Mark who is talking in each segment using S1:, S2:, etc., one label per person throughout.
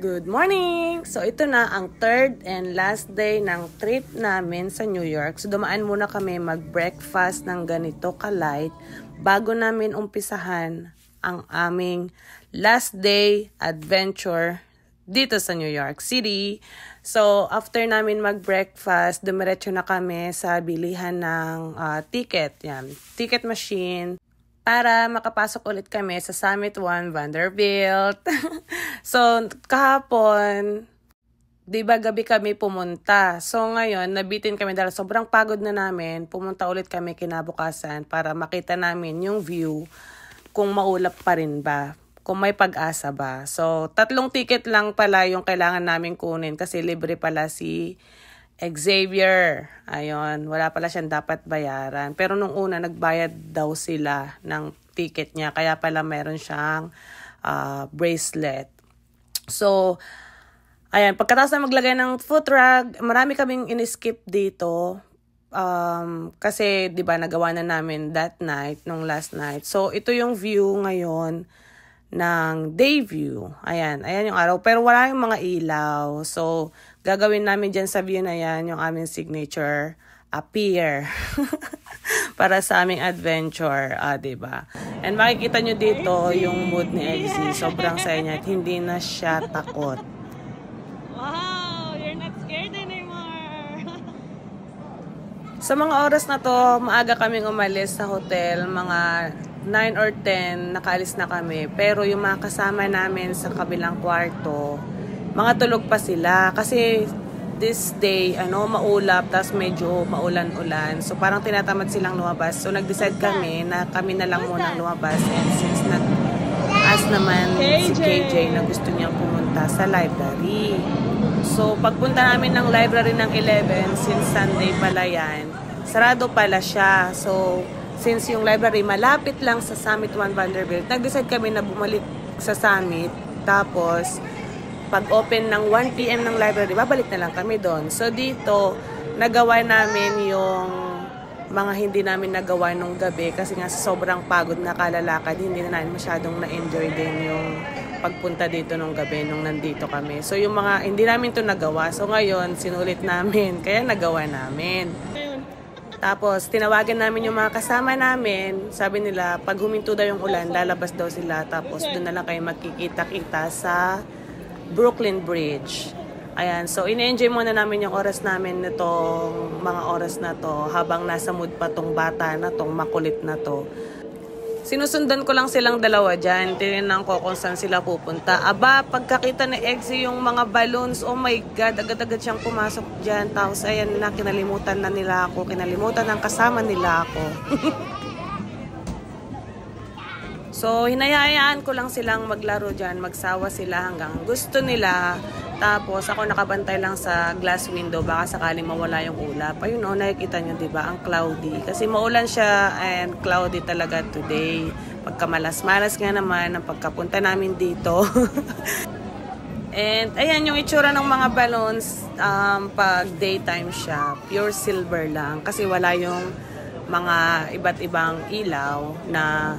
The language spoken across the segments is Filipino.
S1: Good morning! So ito na ang third and last day ng trip namin sa New York. So dumaan muna kami mag-breakfast ng ganito ka-light bago namin umpisahan ang aming last day adventure dito sa New York City. So after namin mag-breakfast, dumiretso na kami sa bilihan ng ticket. Yan, ticket machine. Para makapasok ulit kami sa Summit 1 Vanderbilt. So, kahapon, di ba gabi kami pumunta. So, ngayon, nabitin kami dahil sobrang pagod na namin. Pumunta ulit kami kinabukasan para makita namin yung view kung maulap pa rin ba. Kung may pag-asa ba. So, 3 ticket lang pala yung kailangan namin kunin kasi libre pala si Xavier. Ayun, wala pala siyang dapat bayaran. Pero nung una, nagbayad daw sila ng ticket niya. Kaya pala meron siyang bracelet. So, ayan, pagkatapos na maglagay ng foot rug, marami kaming in-skip dito. Kasi, di ba, nagawa na namin that night, nung last night. So, ito yung view ngayon ng day view. Ayan yung araw. Pero wala yung mga ilaw. So, gagawin namin dyan sa view na yan, yung aming signature pier. Para sa aming adventure, diba? And makikita nyo dito yung mood ni Eggsy. Sobrang saya niya at hindi na siya takot.
S2: Wow! You're not scared anymore!
S1: Sa mga oras na to, maaga kaming umalis sa hotel. Mga 9 or 10, nakaalis na kami. Pero yung mga kasama namin sa kabilang kwarto, mga tulog pa sila. Kasi this day, maulap, tapos medyo maulan-ulan. So parang tinatamad silang lumabas. So nag-decide kami na kami na lang munang lumabas. And since nag-ask naman si KJ na gusto niyang pumunta sa library. So pagpunta namin ng library ng 11, since Sunday pala yan, sarado pala siya. So since yung library malapit lang sa Summit 1 Vanderbilt, nag-decide kami na bumalik sa Summit. Tapos, pag-open ng 1 p.m. ng library, babalik na lang kami doon. So dito, nagawa namin yung mga hindi namin nagawa nung gabi kasi nga sobrang pagod na kalalakad, hindi na namin masyadong na-enjoy din yung pagpunta dito nung gabi nung nandito kami. So yung mga hindi namin to nagawa. So ngayon, sinulit namin, kaya nagawa namin. Tapos, tinawagan namin yung mga kasama namin. Sabi nila, pag huminto daw yung ulan, lalabas daw sila. Tapos, doon na lang kayo magkikita-kita sa Brooklyn Bridge. Ayan, so in-enjoy muna namin yung oras namin nitong mga oras na to habang nasa mood pa tong bata na tong makulit na to. Sinusundan ko lang silang dalawa dyan. Tinignan ko kung saan sila pupunta. Aba, pagkakita ni Eggsy yung mga balloons, oh my God, agad-agad siyang pumasok dyan. Tapos ayan na, kinalimutan na nila ako. Kinalimutan ng kasama nila ako. So, hinayaan ko lang silang maglaro dyan. Magsawa sila hanggang gusto nila. Tapos, ako nakabantay lang sa glass window. Baka sakaling mawala yung ulap. Ayun o, nakikita nyo, diba? Ang cloudy. Kasi maulan siya and cloudy talaga today. Pagkamalas-malas nga naman ang pagkapunta namin dito. And, ayan yung itsura ng mga balloons. Pag daytime siya, pure silver lang. Kasi wala yung mga iba't ibang ilaw na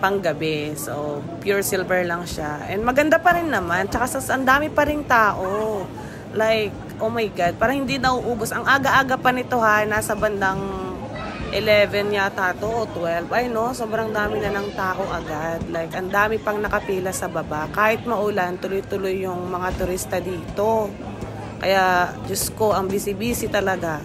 S1: panggabi. So, pure silver lang siya. And maganda pa rin naman. Tsaka ang dami pa rin tao. Like, oh my God, parang hindi nauubos. Ang aga-aga pa nito ha, nasa bandang 11 yata to o 12. Ay no, sobrang dami na ng tao agad. Like, ang dami pang nakapila sa baba. Kahit maulan, tuloy-tuloy yung mga turista dito. Kaya, Diyos ko, ang busy-busy talaga.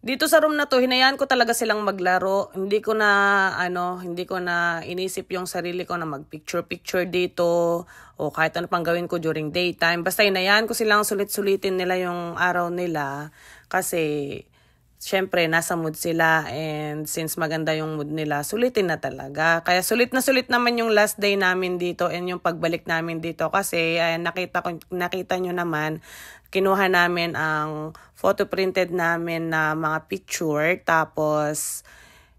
S1: Dito sa room na to, hinayaan ko talaga silang maglaro. Hindi ko na inisip yung sarili ko na mag-picture dito o kahit ano pang gawin ko during daytime. Basta hinayaan ko silang sulit-sulitin nila yung araw nila kasi syempre nasa mood sila and since maganda yung mood nila, sulitin na talaga. Kaya sulit na sulit naman yung last day namin dito and yung pagbalik namin dito kasi nakita nyo naman, kinuha namin ang photo printed namin na mga picture. Tapos,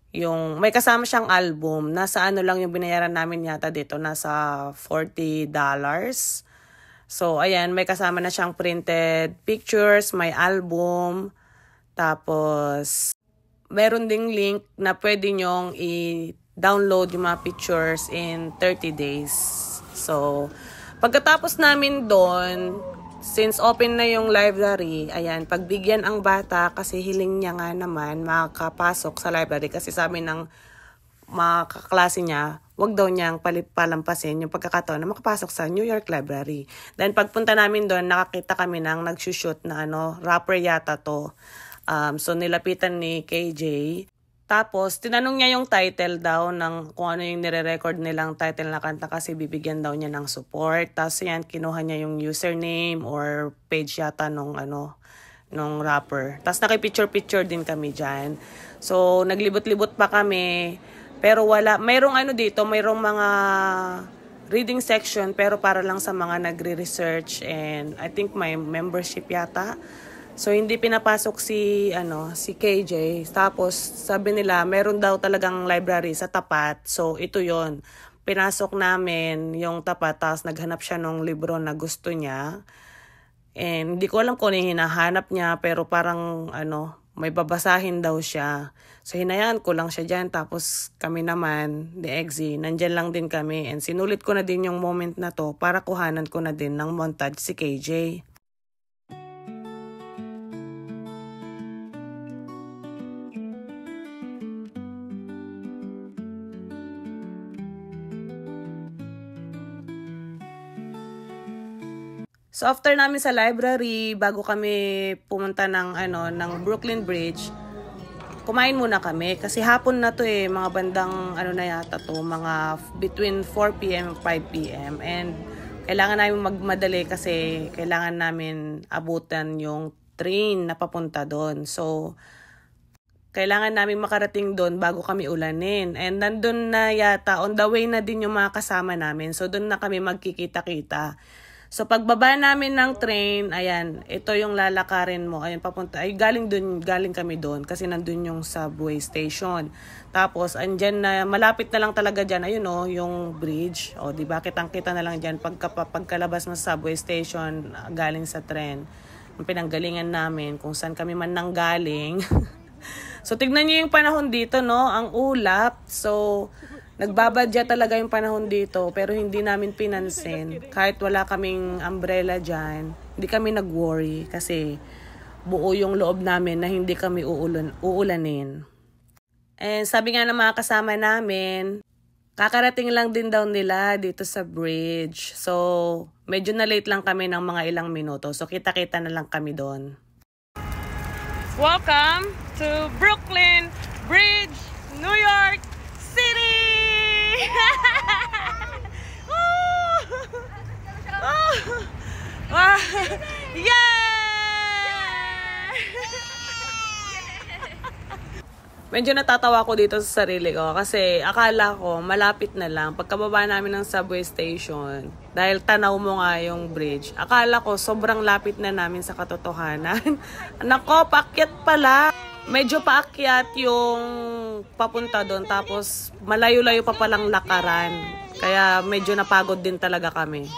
S1: yung may kasama siyang album. Nasa ano lang yung binayaran namin yata dito. Nasa $40. So, ayan, may kasama na siyang printed pictures, may album. Tapos, meron ding link na pwede nyong i-download yung mga pictures in 30 days. So, pagkatapos namin doon, since open na yung library, ayan, pagbigyan ang bata kasi hiling niya nga naman makapasok sa library kasi sabi ng mga kaklase niya, wag daw niyang palampasin yung pagkakataon na makapasok sa New York Library. Then pagpunta namin doon, nakakita kami ng nagsushoot na rapper yata to. So nilapitan ni KJ. Tapos tinanong niya yung title daw ng kung ano yung nire-record nilang title na kanta kasi bibigyan daw niya ng support. Tapos yan, kinuha niya yung username or page yata nung rapper. Tapos nakipicture-picture din kami dyan. So naglibot-libot pa kami. Pero mayroong mayroong mga reading section pero para lang sa mga nagre-research and I think may membership yata. So hindi pinapasok si KJ. Tapos sabi nila meron daw talagang library sa tapat. So ito 'yon. Pinasok namin yung tapat tapos naghanap siya ng libro na gusto niya. And hindi ko alam kung ano yung hinahanap niya pero parang may babasahin daw siya. So hinayaan ko lang siya dyan. Tapos kami naman, the EXI, nandyan lang din kami. And sinulit ko na din yung moment na to para kuhanan ko na din ng montage si KJ. So after namin sa library, bago kami pumunta ng Brooklyn Bridge, kumain muna kami kasi hapon na to mga bandang na yata to, mga between 4 PM and 5 PM and kailangan namin magmadali kasi kailangan namin abutan yung train na papunta doon. So kailangan namin makarating doon bago kami ulanin. And nandun na yata, on the way na din yung mga kasama namin. So doon na kami magkikita-kita. So pagbaba namin ng train, ayan, ito yung lalakarin mo. Ayan, papunta. Ay, galing kami doon kasi nandun yung subway station. Tapos, andyan na, malapit na lang talaga dyan, ayun yung bridge. O, diba, kitang-kita na lang dyan pagkalabas ng subway station, galing sa tren. Yung pinanggalingan namin, kung saan kami man nanggaling. So, tignan nyo yung panahon dito, ang ulap. So, nagbabadya talaga yung panahon dito pero hindi namin pinansin. Kahit wala kaming umbrella dyan, hindi kami nag-worry kasi buo yung loob namin na hindi kami uulanin. And sabi nga ng mga kasama namin, kakarating lang din daw nila dito sa bridge. So medyo na late lang kami ng mga ilang minuto. So kita-kita na lang kami doon. Welcome to Brooklyn Bridge, New York City! Medyo natatawa ko dito sa sarili ko kasi akala ko malapit na lang pagkababa namin ng subway station dahil tanaw mo nga yung bridge. Akala ko sobrang lapit na namin sa katotohanan. Nako, paakyat pala. Medyo paakyat yung papunta doon tapos malayo-layo pa palang lakaran. Kaya medyo napagod din talaga kami.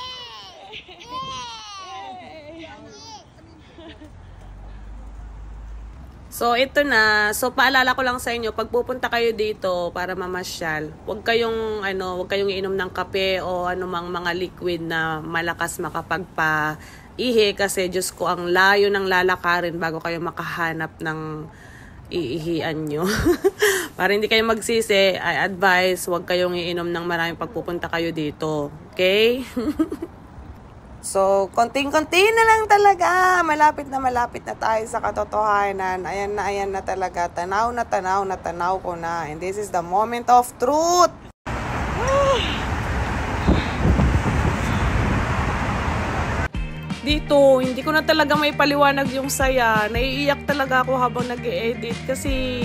S1: So ito na. So paalala ko lang sa inyo, pag pupunta kayo dito para mamasyal, huwag kayong iinom ng kape o anumang mga liquid na malakas makapagpa-ihi kasi Diyos ko ang layo ng lalakarin bago kayo makahanap ng iihian nyo. Para hindi kayo magsisi, I advise huwag kayong iinom ng maraming pagpupunta kayo dito. Okay? So, konting-konti na lang talaga. Malapit na tayo sa katotohanan. Ayan na talaga. Tanaw ko na. And this is the moment of truth. Dito, hindi ko na talaga may paliwanag yung saya. Naiiyak talaga ako habang nag-e-edit kasi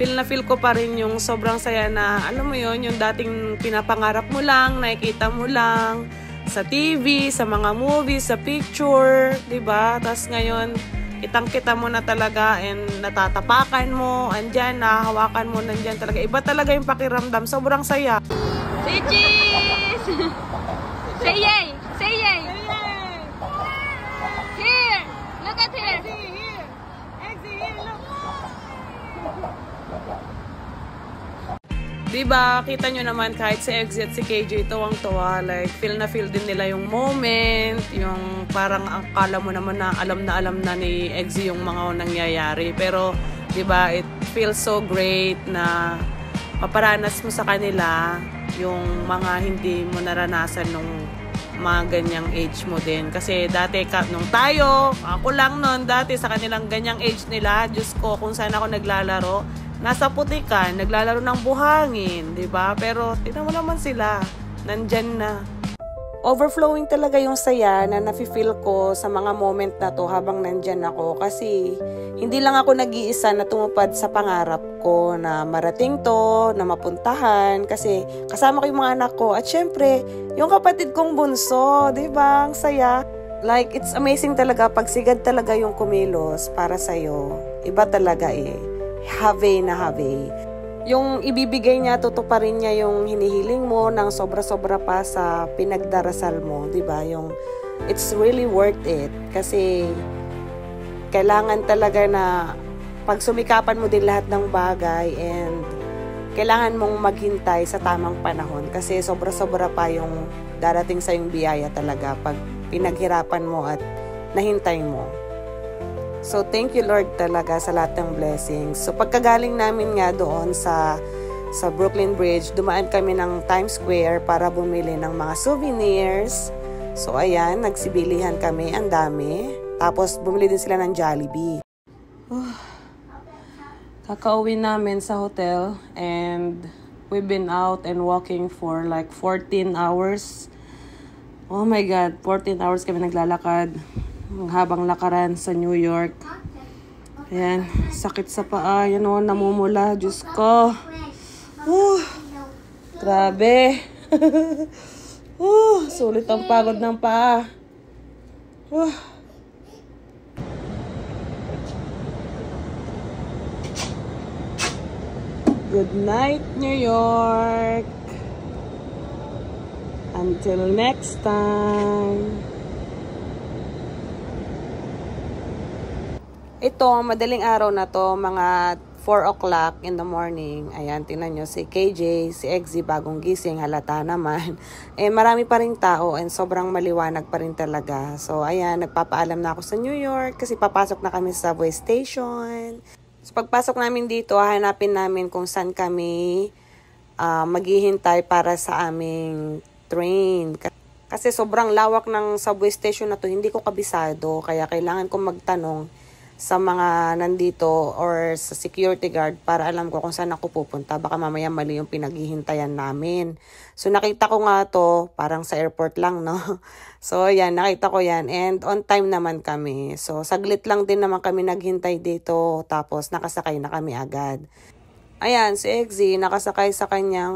S1: feel ko pa rin yung sobrang saya na, alam mo yon, yung dating pinapangarap mo lang, nakikita mo lang sa TV, sa mga movies, sa picture, 'di ba? Tapos ngayon, kitang-kita mo na talaga and natatapakan mo, andyan, nahahawakan mo, nandyan talaga. Iba talaga yung pakiramdam, sobrang saya.
S2: Say cheese! Say yay! Say yay! Here! Look at here! Exit here! Exit here! Look!
S1: Diba, kita nyo naman kahit si Exit, si KJ, tuwang-tuwa. Like, feel din nila yung moment. Yung parang akala mo naman na alam na ni Exit yung mga nangyayari. Pero, diba, it feels so great na maparanas mo sa kanila yung mga hindi mo naranasan nung mga ganyang age mo din. Kasi dati, nung tayo, ako lang nun, dati sa kanilang ganyang age nila, Diyos ko, kung saan ako naglalaro, nasa putikan, naglalaro ng buhangin, 'di ba? Pero tingnan mo naman sila, nandyan na. Overflowing talaga yung saya na nafe-feel ko sa mga moment na to habang nandyan ako kasi hindi lang ako nag-iisa na tumupad sa pangarap ko na marating to, na mapuntahan kasi kasama ko yung mga anak ko at syempre, yung kapatid kong bunso, 'di ba? Ang saya. Like, it's amazing talaga pag sigad talaga yung kumilos para sa'yo. Iba talaga eh. Have na have. Yung ibibigay niya, tutuparin niya yung hinihiling mo ng sobra-sobra pa sa pinagdarasal mo, 'di ba? Yung it's really worth it kasi kailangan talaga na pagsumikapan mo din lahat ng bagay and kailangan mong maghintay sa tamang panahon kasi sobra-sobra pa yung darating sa yung biyaya talaga pag pinaghirapan mo at nahintay mo. So, thank you Lord talaga sa lahat ng blessings. So, pagkagaling namin nga doon sa Brooklyn Bridge, dumaan kami ng Times Square para bumili ng mga souvenirs. So, ayan, nagsibilihan kami, ang dami. Tapos, bumili din sila ng Jollibee. Kakauwi namin sa hotel and we've been out and walking for like 14 hours. Oh my God, 14 hours kami naglalakad. Habang lakaran sa New York. Ayan, sakit sa paa. Yan o, namumula. Diyos ko. Grabe. Sulit ang pagod ng paa. Good night, New York. Until next time. Ito, madaling araw na to, mga 4 o'clock in the morning. Ayan, tingnan nyo si KJ, si Exy, bagong gising, halata naman. Marami pa rin tao and sobrang maliwanag pa rin talaga. So, ayan, nagpapaalam na ako sa New York kasi papasok na kami sa subway station. So, pagpasok namin dito, hanapin namin kung saan kami maghihintay para sa aming train. Kasi sobrang lawak ng subway station na to, hindi ko kabisado. Kaya kailangan kong magtanong sa mga nandito or sa security guard para alam ko kung saan ako pupunta. Baka mamaya mali yung pinaghihintayan namin. So, nakita ko nga to, parang sa airport lang, no? So, yan, nakita ko yan. And on time naman kami. So, saglit lang din naman kami naghintay dito. Tapos, nakasakay na kami agad. Ayan, si Exy, nakasakay sa kanyang,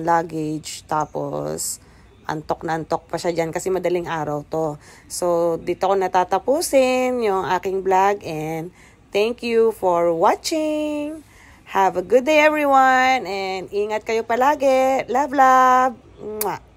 S1: luggage. Tapos, antok na antok pa siya dyan kasi madaling araw to. So, dito ko natatapusin yung aking vlog and thank you for watching. Have a good day everyone and ingat kayo palagi. Love, love. Mwah.